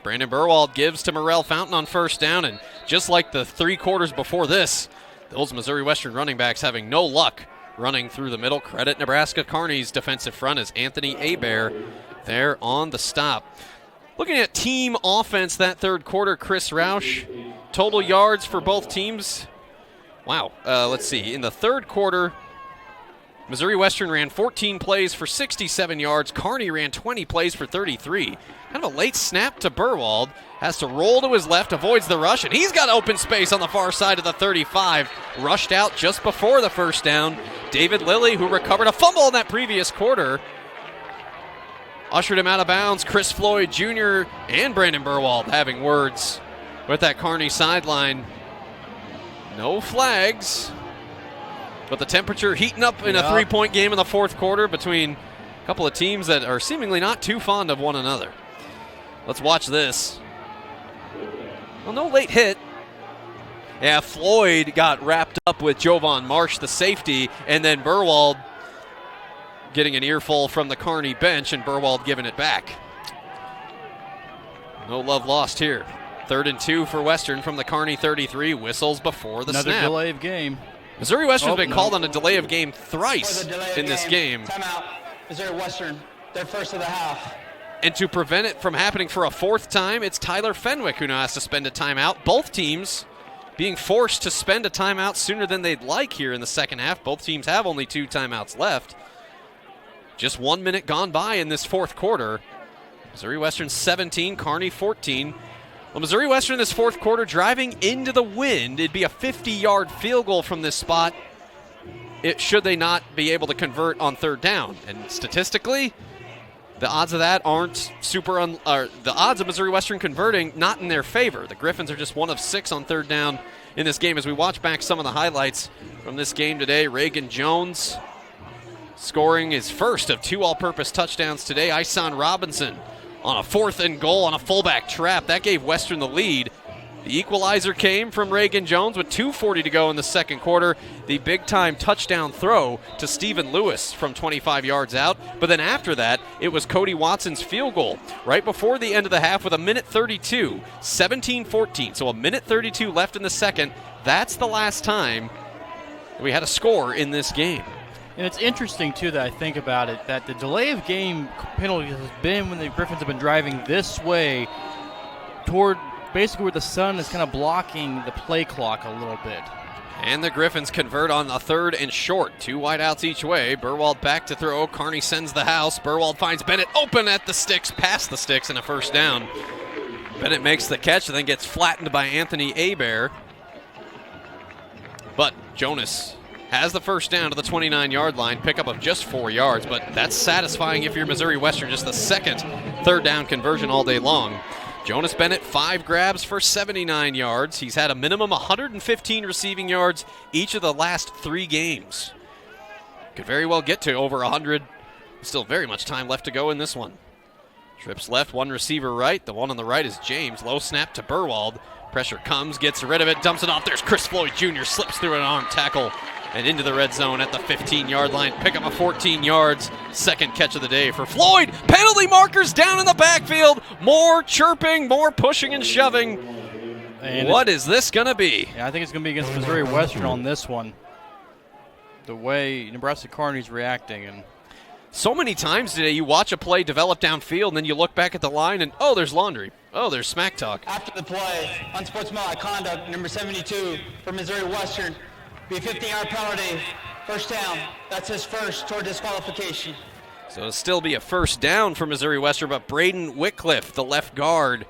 Brandon Burwald gives to Morrell Fountain on first down, and just like the 3 quarters before this, those Missouri Western running backs having no luck running through the middle. Credit Nebraska Kearney's defensive front as Anthony Hebert there on the stop. Looking at team offense that third quarter, Chris Roush, total yards for both teams. Wow, let's see. In the third quarter, Missouri Western ran 14 plays for 67 yards. Kearney ran 20 plays for 33. Kind of a late snap to Burwald. Has to roll to his left, avoids the rush, and he's got open space on the far side of the 35. Rushed out just before the first down. David Lilly, who recovered a fumble in that previous quarter, ushered him out of bounds. Chris Floyd Jr. and Brandon Burwald having words with that Kearney sideline. No flags, but the temperature heating up in a 3-point game in the fourth quarter between a couple of teams that are seemingly not too fond of one another. Let's watch this. Well, no late hit. Yeah, Floyd got wrapped up with Jovan Marsh, the safety, and then Burwald getting an earful from the Kearney bench, and Burwald giving it back. No love lost here. 3rd and 2 for Western from the Kearney 33. Whistles before the snap. Another delay of game. Missouri Western's been called on a delay of game thrice in this game. Timeout. Missouri Western, their first of the half. And to prevent it from happening for a 4th time, it's Tyler Fenwick who now has to spend a timeout. Both teams being forced to spend a timeout sooner than they'd like here in the second half. Both teams have only 2 timeouts left. Just 1 minute gone by in this fourth quarter. Missouri Western 17, Kearney 14. Well, Missouri Western in this fourth quarter driving into the wind. It'd be a 50-yard field goal from this spot should they not be able to convert on third down. And statistically, the odds of that aren't the odds of Missouri Western converting not in their favor. The Griffins are just 1 of 6 on third down in this game. As we watch back some of the highlights from this game today, Reagan Jones scoring his first of 2 all-purpose touchdowns today. Ison Robinson on a 4th and goal on a fullback trap. That gave Western the lead. The equalizer came from Reagan Jones with 2:40 to go in the second quarter. The big-time touchdown throw to Stephen Lewis from 25 yards out. But then after that, it was Cody Watson's field goal right before the end of the half with a minute 32, 17-14. So a minute 32 left in the second. That's the last time we had a score in this game. And it's interesting, too, that I think about it, that the delay of game penalty has been when the Griffins have been driving this way toward basically where the sun is kind of blocking the play clock a little bit. And the Griffins convert on the 3rd and short. 2 wideouts each way. Burwald back to throw. Kearney sends the house. Burwald finds Bennett open at the sticks, past the sticks, and a first down. Bennett makes the catch and then gets flattened by Anthony Hebert. But Jonas has the first down to the 29-yard line, pickup of just 4 yards, but that's satisfying if you're Missouri Western, just the second third down conversion all day long. Jonas Bennett, 5 grabs for 79 yards. He's had a minimum 115 receiving yards each of the last 3 games. Could very well get to over 100. Still very much time left to go in this one. Trips left, 1 receiver right. The one on the right is James. Low snap to Burwald. Pressure comes, gets rid of it, dumps it off. There's Chris Floyd Jr. Slips through an arm tackle and into the red zone at the 15-yard line. Pick up a 14 yards. Second catch of the day for Floyd. Penalty markers down in the backfield. More chirping, more pushing and shoving. And what is this going to be? Yeah, I think it's going to be against Missouri Western on this one. The way Nebraska Kearney's reacting. And so many times today you watch a play develop downfield and then you look back at the line and, oh, there's laundry. Oh, there's smack talk. After the play, unsportsmanlike conduct, number 72 for Missouri Western. Be a 15-yard penalty, first down. That's his first toward disqualification. So it'll still be a first down for Missouri Western, but Braden Wycliffe, the left guard,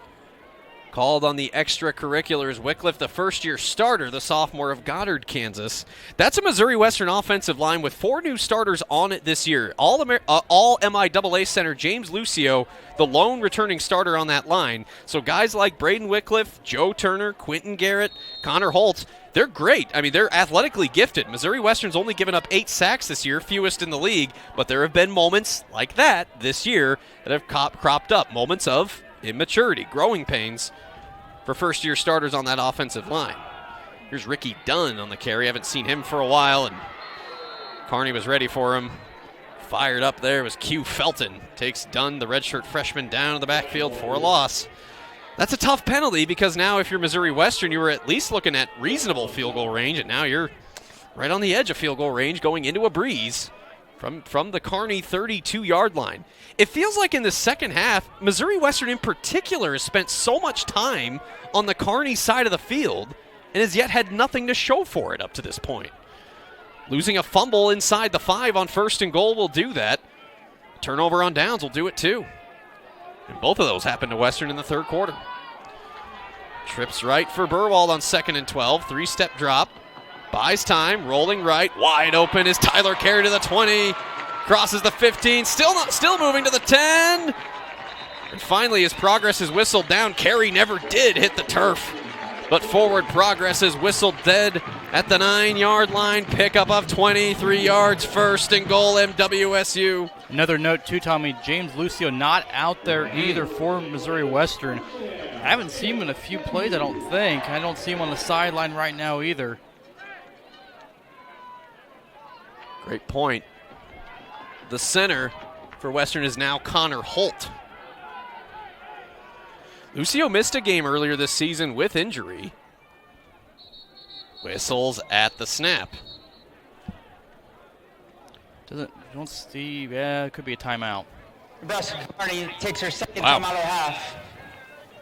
called on the extracurriculars. Wycliffe, the first-year starter, the sophomore of Goddard, Kansas. That's a Missouri Western offensive line with 4 new starters on it this year. All MIAA center James Lucio, the lone returning starter on that line. So guys like Braden Wycliffe, Joe Turner, Quentin Garrett, Connor Holtz, they're great. I mean, they're athletically gifted. Missouri Western's only given up 8 sacks this year, fewest in the league, but there have been moments like that this year that have cropped up, moments of immaturity, growing pains for first-year starters on that offensive line. Here's Ricky Dunn on the carry. Haven't seen him for a while, and Kearney was ready for him. Fired up there was Q Felton. Takes Dunn, the redshirt freshman, down in the backfield for a loss. That's a tough penalty because now if you're Missouri Western, you were at least looking at reasonable field goal range, and now you're right on the edge of field goal range going into a breeze from the Kearney 32-yard line. It feels like in the second half, Missouri Western in particular has spent so much time on the Kearney side of the field and has yet had nothing to show for it up to this point. Losing a fumble inside the 5 on 1st and goal will do that. Turnover on downs will do it too. And both of those happened to Western in the third quarter. Trips right for Burwald on 2nd and 12. 3-step drop. Buys time, rolling right. Wide open is Tyler Carey to the 20. Crosses the 15. Still moving to the 10. And finally, his progress is whistled down. Carey never did hit the turf. But forward progress is whistled dead at the 9-yard line. Pickup of 23 yards. 1st and goal, MWSU. Another note, too, Tommy. James Lucio not out there either for Missouri Western. I haven't seen him in a few plays, I don't think. I don't see him on the sideline right now either. Great point. The center for Western is now Connor Holt. Lucio missed a game earlier this season with injury. Whistles at the snap. Don't see, yeah, it could be a timeout. Nebraska Kearney takes her second Wow. timeout of the half.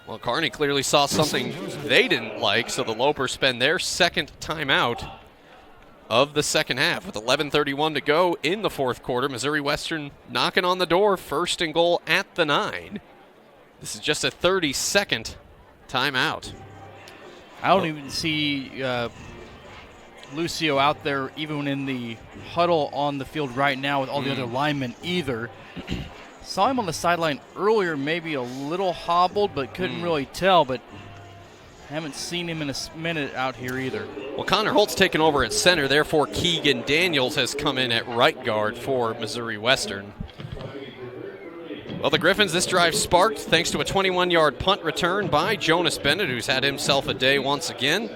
Well, Kearney clearly saw something they didn't like, so the Lopers spend their second timeout of the second half with 11:31 to go in the fourth quarter. Missouri Western knocking on the door, 1st and goal at the 9. This is just a 30-second timeout. I don't even see Lucio out there even in the huddle on the field right now with all the other linemen either. Saw him on the sideline earlier, maybe a little hobbled, but couldn't really tell, but haven't seen him in a minute out here either. Well, Connor Holt's taken over at center, therefore Keegan Daniels has come in at right guard for Missouri Western. Well, the Griffins, this drive sparked thanks to a 21-yard punt return by Jonas Bennett, who's had himself a day once again.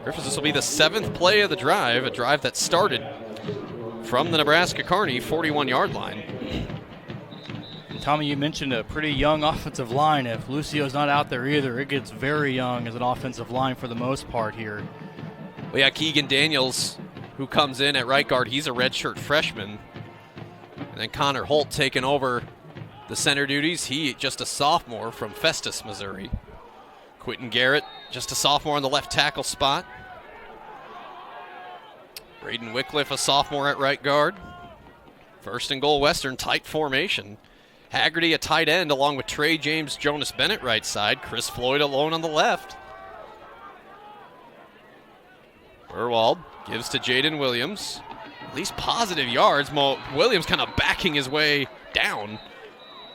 Griffins, this will be the 7th play of the drive, a drive that started from the Nebraska Kearney 41-yard line. Tommy, you mentioned a pretty young offensive line. If Lucio's not out there either, it gets very young as an offensive line for the most part here. Well, yeah, Keegan Daniels, who comes in at right guard, he's a redshirt freshman. And then Connor Holt taking over the center duties. He just a sophomore from Festus, Missouri. Quentin Garrett, just a sophomore on the left tackle spot. Braden Wycliffe, a sophomore at right guard. 1st and goal Western, tight formation. Haggerty, a tight end, along with Trey James, Jonas Bennett right side. Chris Floyd alone on the left. Burwald gives to Jaden Williams. At least positive yards. Williams kind of backing his way down.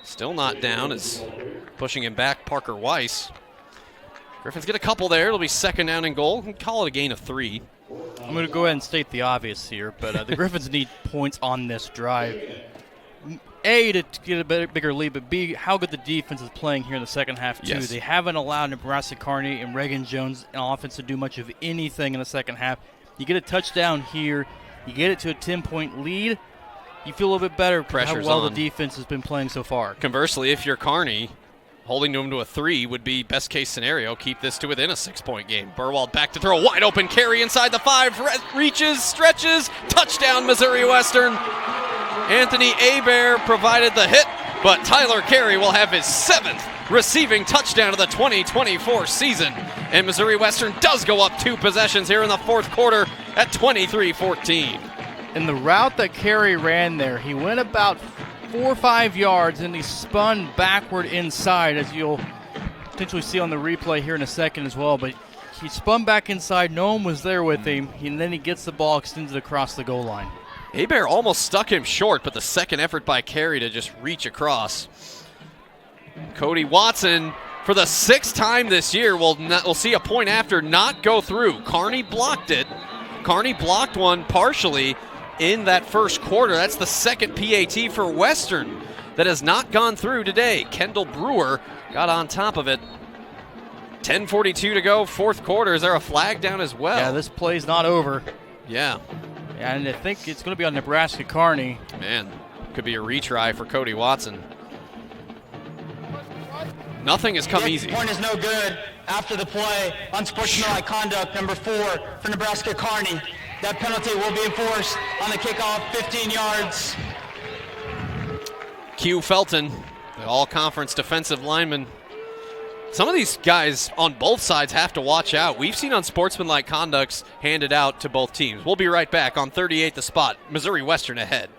Still not down, is pushing him back, Parker Weiss. Griffins get a couple there. It'll be 2nd down and goal. We can call it a gain of 3. I'm going to go ahead and state the obvious here, but the Griffins need points on this drive. A, to get a bigger lead, but B, how good the defense is playing here in the second half, too. Yes. They haven't allowed Nebraska Kearney and Reagan Jones in offense to do much of anything in the second half. You get a touchdown here, you get it to a 10-point lead, you feel a little bit better for how well the defense has been playing so far. Conversely, if you're Kearney, holding them to a 3 would be best case scenario. Keep this to within a 6-point game. Burwald back to throw. Wide open carry inside the 5. Reaches, stretches. Touchdown, Missouri Western. Anthony Hebert provided the hit, but Tyler Carey will have his 7th receiving touchdown of the 2024 season. And Missouri Western does go up 2 possessions here in the fourth quarter at 23-14. And the route that Carey ran there, he went about 4 or 5 yards, and he spun backward inside, as you'll potentially see on the replay here in a second as well. But he spun back inside. No one was there with him. And then he gets the ball, extends it across the goal line. Hebert almost stuck him short, but the second effort by Carey to just reach across. Cody Watson, for the 6th time this year, we'll see a point after not go through. Kearney blocked it. Kearney blocked one partially in that first quarter. That's the 2nd PAT for Western that has not gone through today. Kendall Brewer got on top of it. 10:42 to go, fourth quarter. Is there a flag down as well? Yeah, this play's not over. Yeah. And I think it's going to be on Nebraska Kearney. Man, could be a retry for Cody Watson. Nothing has come easy. Point is no good after the play. Unsportsmanlike conduct, number 4 for Nebraska Kearney. That penalty will be enforced on the kickoff, 15 yards. Q Felton, the all-conference defensive lineman. Some of these guys on both sides have to watch out. We've seen unsportsmanlike conducts handed out to both teams. We'll be right back on 38 The Spot. Missouri Western ahead.